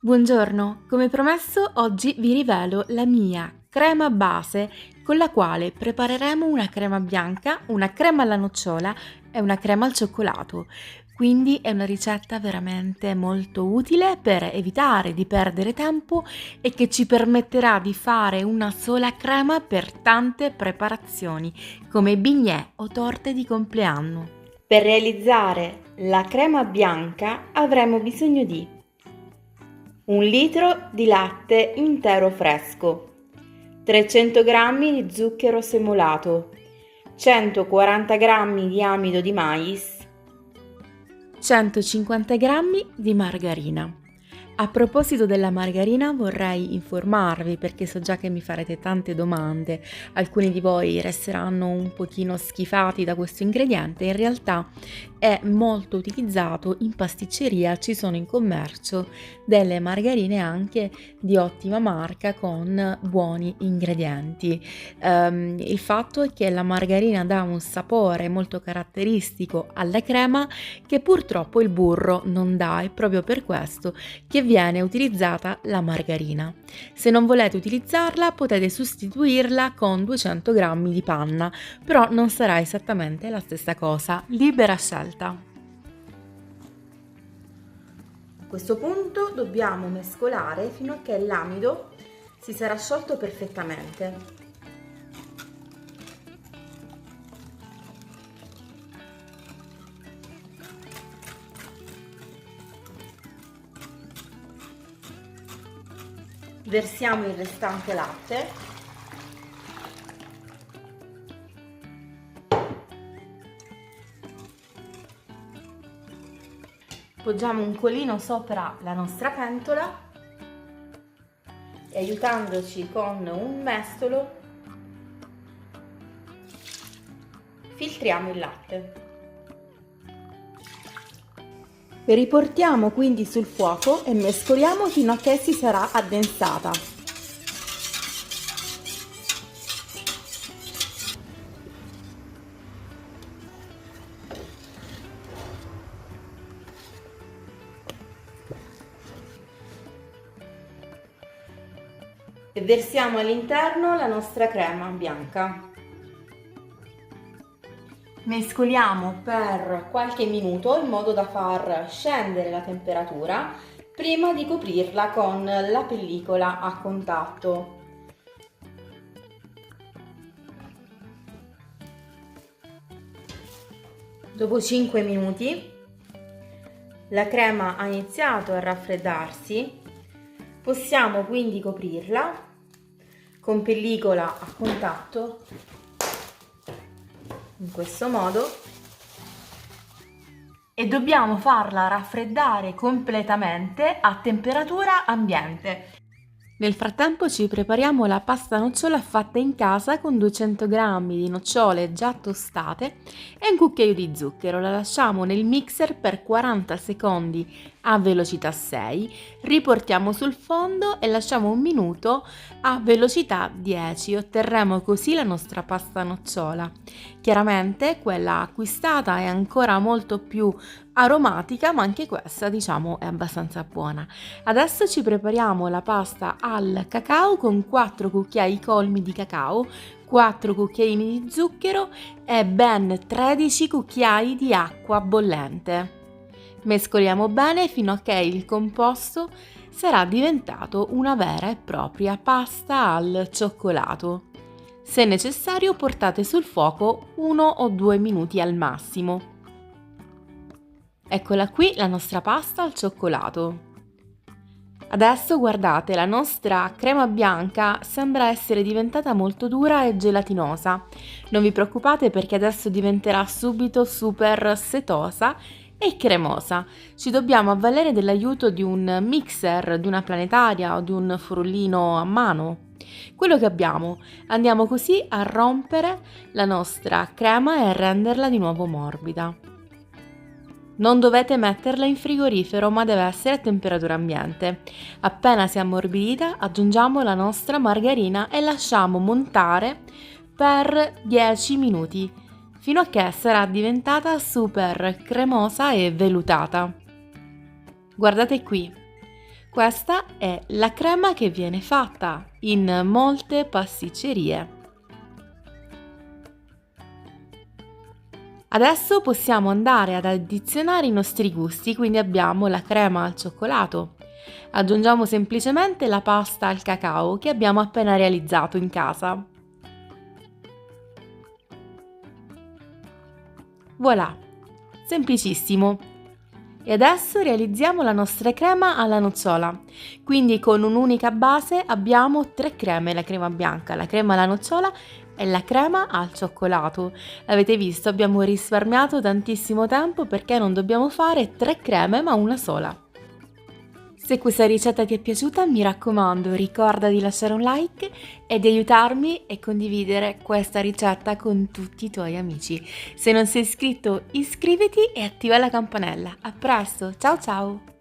Buongiorno, come promesso oggi vi rivelo la mia crema base con la quale prepareremo una crema bianca, una crema alla nocciola e una crema al cioccolato. Quindi è una ricetta veramente molto utile per evitare di perdere tempo e che ci permetterà di fare una sola crema per tante preparazioni, come bignè o torte di compleanno. Per realizzare la crema bianca avremo bisogno di 1 litro di latte intero fresco, 300 g di zucchero semolato, 140 g di amido di mais, 150 g di margarina. A proposito della margarina vorrei informarvi, perché so già che mi farete tante domande, alcuni di voi resteranno un pochino schifati da questo ingrediente, in realtà è molto utilizzato in pasticceria, ci sono in commercio delle margarine anche di ottima marca con buoni ingredienti. Il fatto è che la margarina dà un sapore molto caratteristico alla crema che purtroppo il burro non dà, e proprio per questo che viene utilizzata la margarina. Se non volete utilizzarla potete sostituirla con 200 g di panna, però non sarà esattamente la stessa cosa, libera scelta. A questo punto dobbiamo mescolare fino a che l'amido si sarà sciolto perfettamente. Versiamo il restante latte. Poggiamo un colino sopra la nostra pentola e, aiutandoci con un mestolo, filtriamo il latte. Riportiamo quindi sul fuoco e mescoliamo fino a che si sarà addensata. E versiamo all'interno la nostra crema bianca. Mescoliamo per qualche minuto in modo da far scendere la temperatura prima di coprirla con la pellicola a contatto. Dopo 5 minuti la crema ha iniziato a raffreddarsi, possiamo quindi coprirla con pellicola a contatto in questo modo e dobbiamo farla raffreddare completamente a temperatura ambiente. Nel frattempo ci prepariamo la pasta nocciola fatta in casa con 200 g di nocciole già tostate e un cucchiaio di zucchero. La lasciamo nel mixer per 40 secondi a velocità 6, riportiamo sul fondo e lasciamo un minuto a velocità 10. Otterremo così la nostra pasta nocciola. Chiaramente quella acquistata è ancora molto più aromatica, ma anche questa diciamo è abbastanza buona. Adesso ci prepariamo la pasta al cacao con 4 cucchiai colmi di cacao, 4 cucchiaini di zucchero e ben 13 cucchiai di acqua bollente. Mescoliamo bene fino a che il composto sarà diventato una vera e propria pasta al cioccolato. Se necessario portate sul fuoco 1 o 2 minuti al massimo. Eccola qui la nostra pasta al cioccolato. Adesso guardate, la nostra crema bianca sembra essere diventata molto dura e gelatinosa. Non vi preoccupate perché adesso diventerà subito super setosa e cremosa. Ci dobbiamo avvalere dell'aiuto di un mixer, di una planetaria o di un frullino a mano. Quello che abbiamo. Andiamo così a rompere la nostra crema e a renderla di nuovo morbida. Non dovete metterla in frigorifero, ma deve essere a temperatura ambiente. Appena si è ammorbidita, aggiungiamo la nostra margarina e lasciamo montare per 10 minuti, fino a che sarà diventata super cremosa e vellutata. Guardate qui, Questa è la crema che viene fatta in molte pasticcerie. Adesso possiamo andare ad addizionare i nostri gusti, quindi abbiamo la crema al cioccolato. Aggiungiamo semplicemente la pasta al cacao che abbiamo appena realizzato in casa. Voilà, semplicissimo. E adesso realizziamo la nostra crema alla nocciola. Quindi con un'unica base abbiamo 3 creme, la crema bianca, la crema alla nocciola e la crema al cioccolato. Avete visto, abbiamo risparmiato tantissimo tempo perché non dobbiamo fare 3 creme ma una sola. Se questa ricetta ti è piaciuta, mi raccomando, ricorda di lasciare un like e di aiutarmi e condividere questa ricetta con tutti i tuoi amici. Se non sei iscritto, iscriviti e attiva la campanella. A presto, ciao ciao!